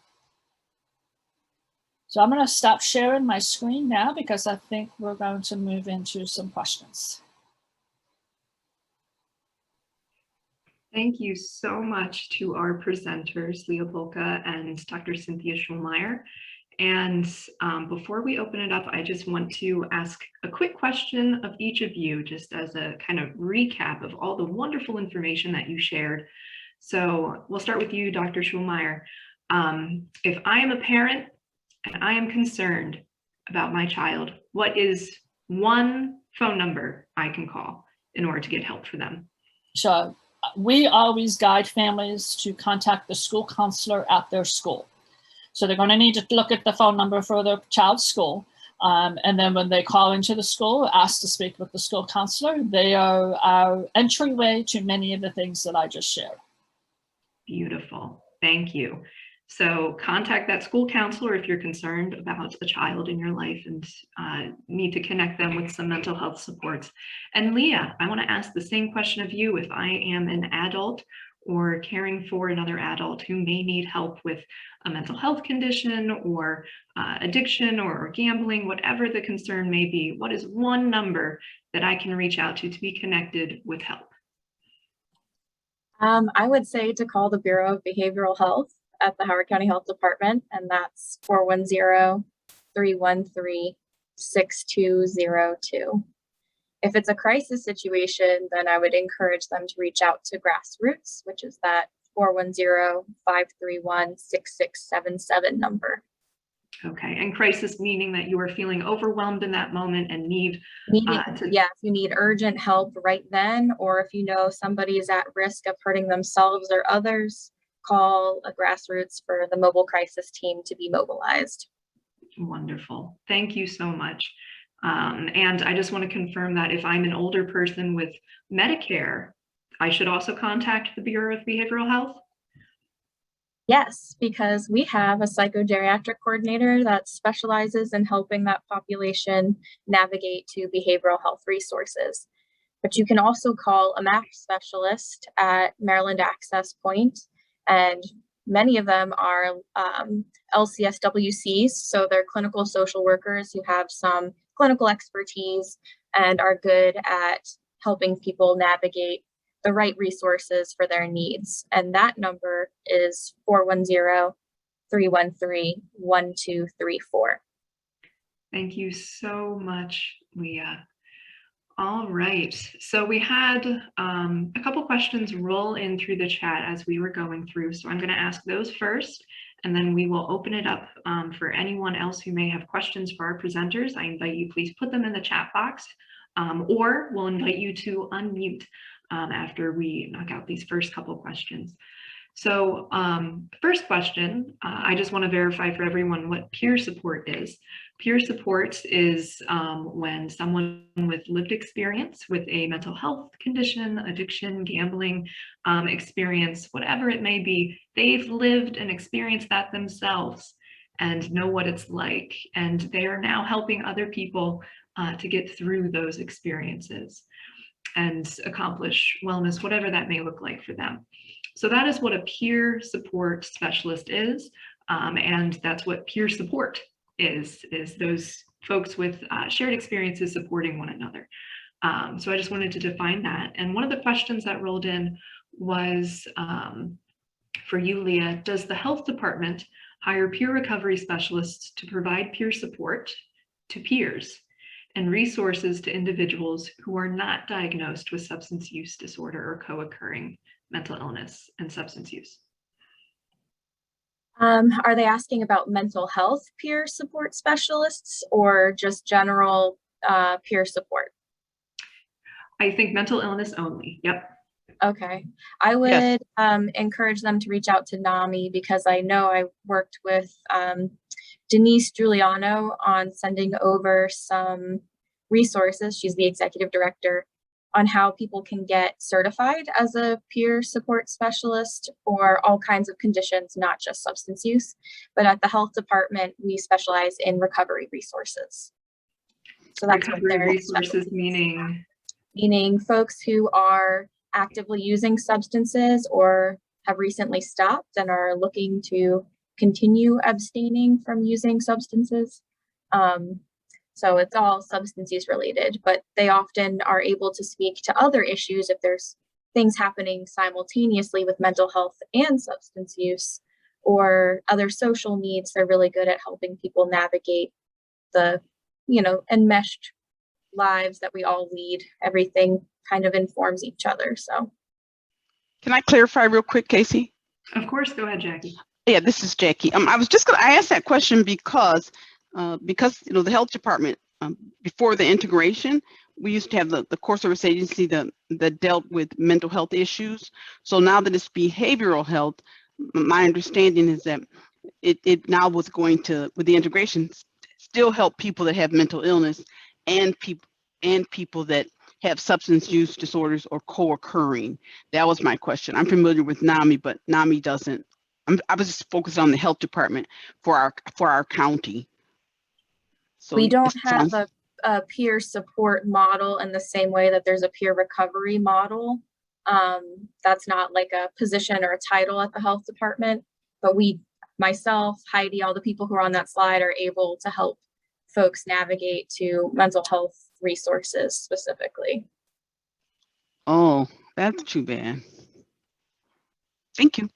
So I'm going to stop sharing my screen now because I think we're going to move into some questions. Thank you so much to our presenters, Leah Volka and Dr. Cynthia Schulmeyer. And before we open it up, I just want to ask a quick question of each of you, just as a kind of recap of all the wonderful information that you shared. So we'll start with you, Dr. Schulmeyer. If I am a parent and I am concerned about my child, what is one phone number I can call in order to get help for them? So we always guide families to contact the school counselor at their school. So they're going to need to look at the phone number for their child's school. And then when they call into the school, ask to speak with the school counselor. They are our entryway to many of the things that I just shared. Beautiful. Thank you. So contact that school counselor if you're concerned about a child in your life and need to connect them with some mental health supports. And Leah, I want to ask the same question of you. If I am an adult or caring for another adult who may need help with a mental health condition or addiction or gambling, whatever the concern may be, what is one number that I can reach out to be connected with help? I would say to call the Bureau of Behavioral Health at the Howard County Health Department, and that's 410-313-6202. If it's a crisis situation, then I would encourage them to reach out to Grassroots, which is that 410-531-6677 number. Okay, and crisis meaning that you are feeling overwhelmed in that moment and need if you need urgent help right then, or if you know somebody is at risk of hurting themselves or others, call a Grassroots for the mobile crisis team to be mobilized. Wonderful. Thank you so much. And I just want to confirm that if I'm an older person with Medicare, I should also contact the Bureau of Behavioral Health? Yes, because we have a psychogeriatric coordinator that specializes in helping that population navigate to behavioral health resources. But you can also call a MAP specialist at Maryland Access Point, and many of them are LCSWCs, so they're clinical social workers who have some clinical expertise and are good at helping people navigate the right resources for their needs. And that number is 410-313-1234. Thank you so much, Leah. All right, so we had a couple questions roll in through the chat as we were going through. So I'm going to ask those first, and then we will open it up for anyone else who may have questions for our presenters. I invite you, please put them in the chat box, or we'll invite you to unmute after we knock out these first couple questions. So first question, I just want to verify for everyone what peer support is. Peer support is when someone with lived experience with a mental health condition, addiction, gambling experience, whatever it may be, they've lived and experienced that themselves and know what it's like. And they are now helping other people to get through those experiences and accomplish wellness, whatever that may look like for them. So that is what a peer support specialist is, and that's what peer support is those folks with shared experiences supporting one another. So I just wanted to define that. And one of the questions that rolled in was for you, Leah, does the health department hire peer recovery specialists to provide peer support to peers and resources to individuals who are not diagnosed with substance use disorder or co-occurring mental illness and substance use? Are they asking about mental health peer support specialists or just general peer support? I think mental illness only. Yep. Okay. I would encourage them to reach out to NAMI because I know I worked with Denise Giuliano on sending over some resources. She's the executive director on how people can get certified as a peer support specialist for all kinds of conditions, not just substance use. But at the health department, we specialize in recovery resources. So that's recovery what resources meaning folks who are actively using substances or have recently stopped and are looking to continue abstaining from using substances. So it's all substance use related, but they often are able to speak to other issues if there's things happening simultaneously with mental health and substance use or other social needs. They're really good at helping people navigate the, enmeshed lives that we all lead. Everything kind of informs each other. So can I clarify real quick, Casey? Of course, go ahead, Jackie. Yeah, this is Jackie. I was just I asked that question because the health department, before the integration, we used to have the core service agency that dealt with mental health issues. So now that it's behavioral health, my understanding is that it now was going to, with the integration, still help people that have mental illness and people that have substance use disorders or co-occurring. That was my question. I'm familiar with NAMI, but NAMI doesn't. I was just focused on the health department for our county. So we don't have a peer support model in the same way that there's a peer recovery model. That's not like a position or a title at the health department, but myself, Heidi, all the people who are on that slide are able to help folks navigate to mental health resources specifically. Oh, that's too bad. Thank you.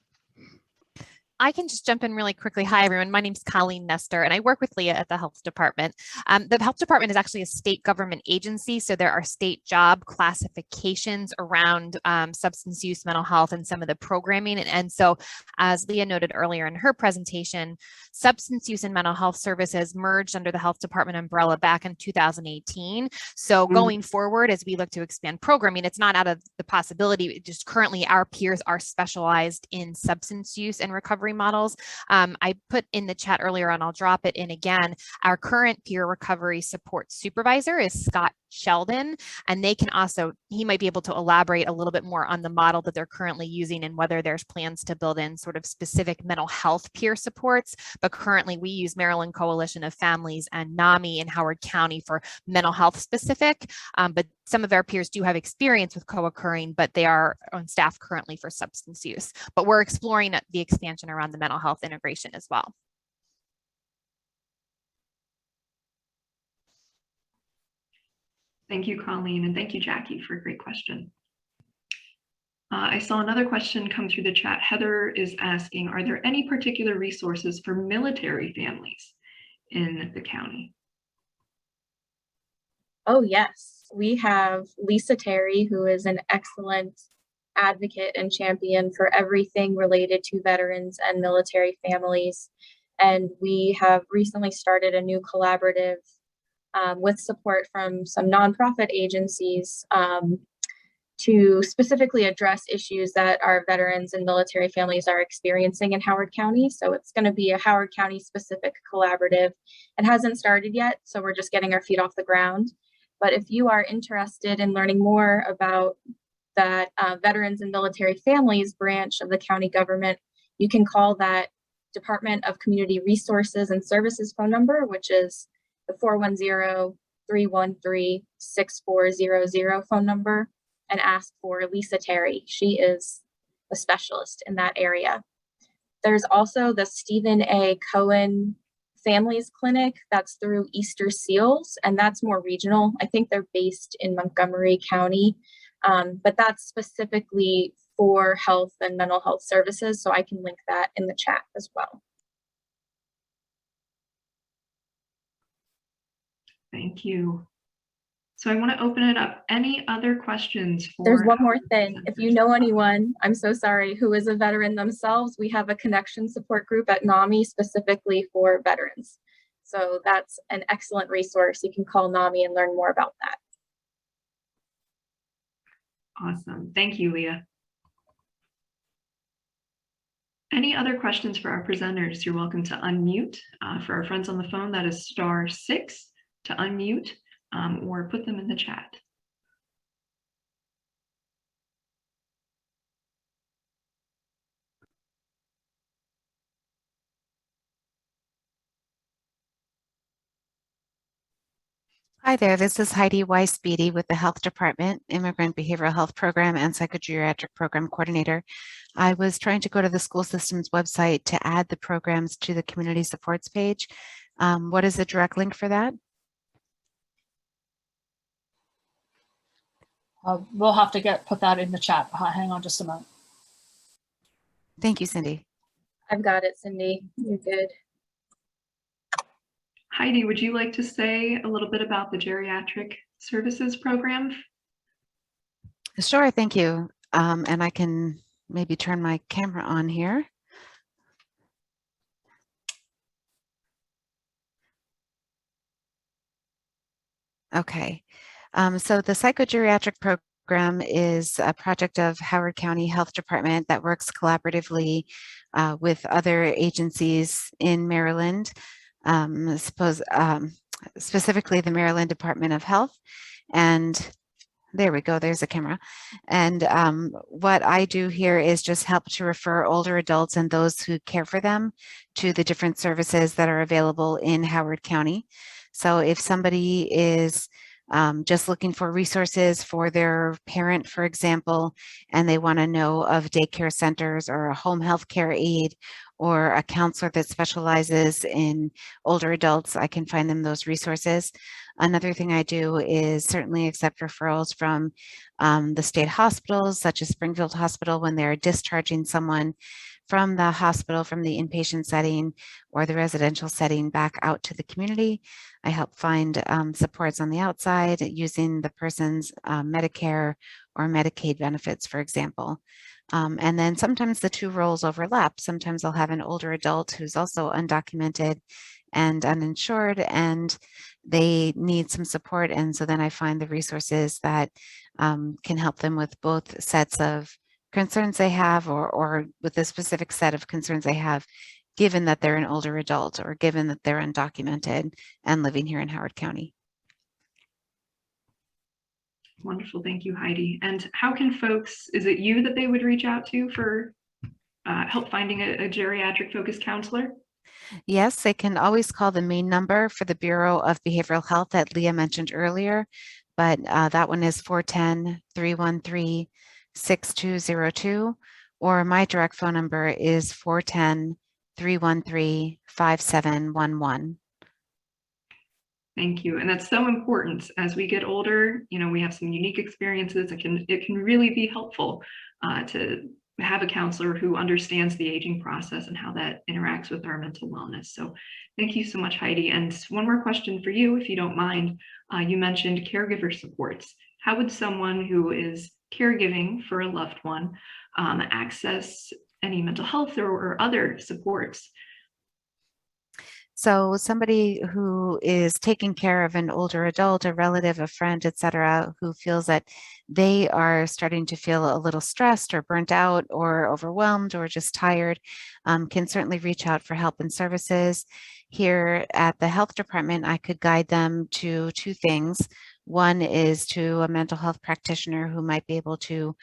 I can just jump in really quickly. Hi, everyone. My name is Colleen Nestor, and I work with Leah at the health department. The health department is actually a state government agency, so there are state job classifications around substance use, mental health, and some of the programming. And so, as Leah noted earlier in her presentation, substance use and mental health services merged under the health department umbrella back in 2018. So going forward, as we look to expand programming, it's not out of the possibility. Just currently, our peers are specialized in substance use and recovery models. I put in the chat earlier, and I'll drop it in again. Our current peer recovery support supervisor is Scott Sheldon, and he might be able to elaborate a little bit more on the model that they're currently using and whether there's plans to build in sort of specific mental health peer supports. But currently we use Maryland Coalition of Families and NAMI in Howard County for mental health specific, but some of our peers do have experience with co-occurring, but they are on staff currently for substance use. But we're exploring the expansion around the mental health integration as well. Thank you, Colleen, and thank you, Jackie, for a great question. I saw another question come through the chat. Heather is asking, are there any particular resources for military families in the county? Oh, yes. We have Lisa Terry, who is an excellent advocate and champion for everything related to veterans and military families. And we have recently started a new collaborative with support from some nonprofit agencies to specifically address issues that our veterans and military families are experiencing in Howard County. So it's going to be a Howard County specific collaborative. It hasn't started yet, so we're just getting our feet off the ground. But if you are interested in learning more about that veterans and military families branch of the county government, you can call that Department of Community Resources and Services phone number, which is the 410-313-6400 phone number, and ask for Lisa Terry. She is a specialist in that area. There's also the Stephen A. Cohen Families Clinic that's through Easter Seals, and that's more regional. I think they're based in Montgomery County, but that's specifically for health and mental health services, so I can link that in the chat as well. Thank you. So I want to open it up. Any other questions? There's one more thing. If you know anyone, I'm so sorry, who is a veteran themselves, we have a connection support group at NAMI specifically for veterans. So that's an excellent resource. You can call NAMI and learn more about that. Awesome. Thank you, Leah. Any other questions for our presenters? You're welcome to unmute. For our friends on the phone, that is *6 to unmute. Or put them in the chat. Hi there, this is Heidi Weiss-Beatty with the Health Department, Immigrant Behavioral Health Program and Psychogeriatric Program Coordinator. I was trying to go to the school system's website to add the programs to the community supports page. What is the direct link for that? we'll have to put that in the chat. Hang on just a moment. Thank you, Cindy. I've got it, Cindy. You're good. Heidi, would you like to say a little bit about the geriatric services program? Sure, thank you. And I can maybe turn my camera on here. Okay, so the psychogeriatric program is a project of Howard County Health Department that works collaboratively with other agencies in Maryland, specifically the Maryland Department of Health. And there we go, there's a camera. And what I do here is just help to refer older adults and those who care for them to the different services that are available in Howard County. So if somebody is just looking for resources for their parent, for example, and they want to know of daycare centers or a home health care aide or a counselor that specializes in older adults, I can find them those resources. Another thing I do is certainly accept referrals from the state hospitals, such as Springfield Hospital, when they're discharging someone from the hospital, from the inpatient setting or the residential setting back out to the community. I help find supports on the outside using the person's Medicare or Medicaid benefits, for example. And then sometimes the two roles overlap. Sometimes I'll have an older adult who's also undocumented and uninsured, and they need some support. And so then I find the resources that can help them with both sets of concerns they have, or with a specific set of concerns they have, given that they're an older adult or given that they're undocumented and living here in Howard County. Wonderful, thank you, Heidi. And how can folks, is it you that they would reach out to for help finding a geriatric focused counselor? Yes, they can always call the main number for the Bureau of Behavioral Health that Leah mentioned earlier, but that one is 410-313-6202, or my direct phone number is 410-313-5711. Thank you. And that's so important. As we get older, you know, we have some unique experiences. It can really be helpful to have a counselor who understands the aging process and how that interacts with our mental wellness. So thank you so much, Heidi. And one more question for you, if you don't mind. You mentioned caregiver supports. How would someone who is caregiving for a loved one access any mental health or other supports? So somebody who is taking care of an older adult, a relative, a friend, etc., who feels that they are starting to feel a little stressed or burnt out or overwhelmed or just tired, can certainly reach out for help and services. Here at the health department, I could guide them to two things. One is to a mental health practitioner who might be able to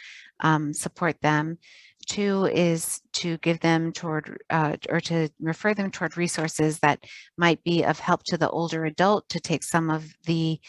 support them. Two is to give them toward or to refer them toward resources that might be of help to the older adult to take some of the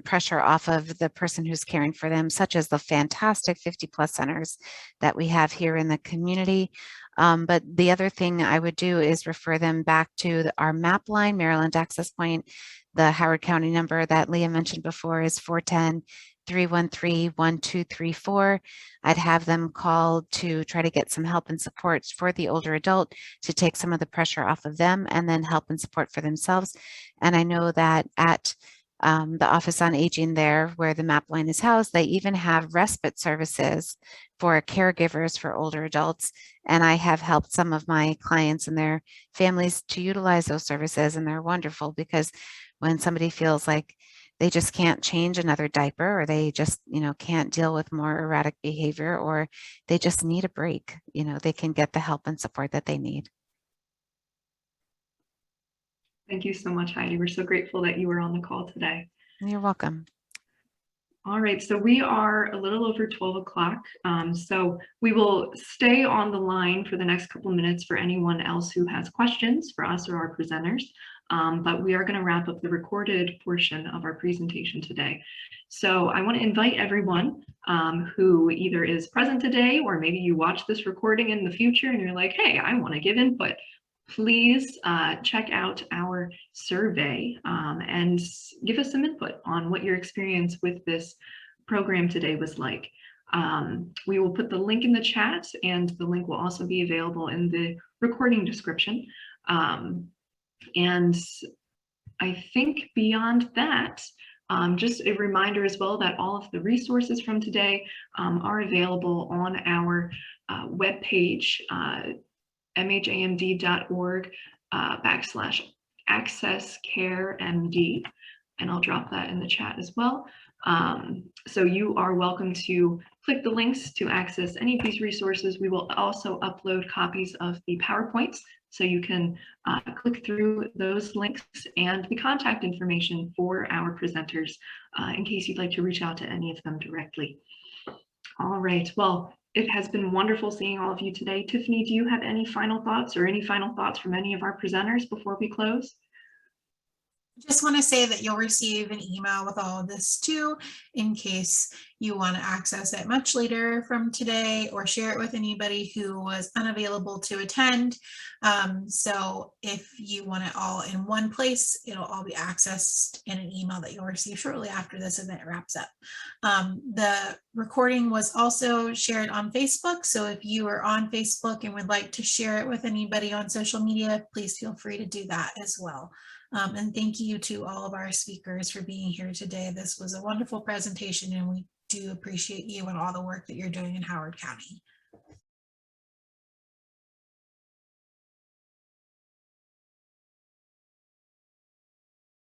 pressure off of the person who's caring for them, such as the fantastic 50+ centers that we have here in the community. But the other thing I would do is refer them back to our MAP line, Maryland Access Point. The Howard County number that Leah mentioned before is 410-313-1234. I'd have them call to try to get some help and support for the older adult to take some of the pressure off of them, and then help and support for themselves. And I know that at the Office on Aging there, where the MAP line is housed, they even have respite services for caregivers for older adults. And I have helped some of my clients and their families to utilize those services, and they're wonderful, because when somebody feels like they just can't change another diaper, or they just, can't deal with more erratic behavior, or they just need a break, they can get the help and support that they need. Thank you so much, Heidi. We're so grateful that you were on the call today. You're welcome. All right, so we are a little over 12 o'clock. So we will stay on the line for the next couple minutes for anyone else who has questions for us or our presenters. But we are going to wrap up the recorded portion of our presentation today. So I want to invite everyone who either is present today, or maybe you watch this recording in the future and you're like, hey, I want to give input. Please check out our survey and give us some input on what your experience with this program today was like. We will put the link in the chat, and the link will also be available in the recording description. And I think beyond that, just a reminder as well that all of the resources from today are available on our webpage, mhamd.org /accesscaremd, and I'll drop that in the chat as well. So you are welcome to click the links to access any of these resources. We will also upload copies of the PowerPoints, so you can click through those links and the contact information for our presenters in case you'd like to reach out to any of them directly. All right, well, it has been wonderful seeing all of you today. Tiffany, do you have any final thoughts or any final thoughts from any of our presenters before we close? Just want to say that you'll receive an email with all of this too, in case you want to access it much later from today or share it with anybody who was unavailable to attend. So if you want it all in one place, it'll all be accessed in an email that you'll receive shortly after this event wraps up. The recording was also shared on Facebook. So if you are on Facebook and would like to share it with anybody on social media, please feel free to do that as well. And thank you to all of our speakers for being here today. This was a wonderful presentation, and we do appreciate you and all the work that you're doing in Howard County.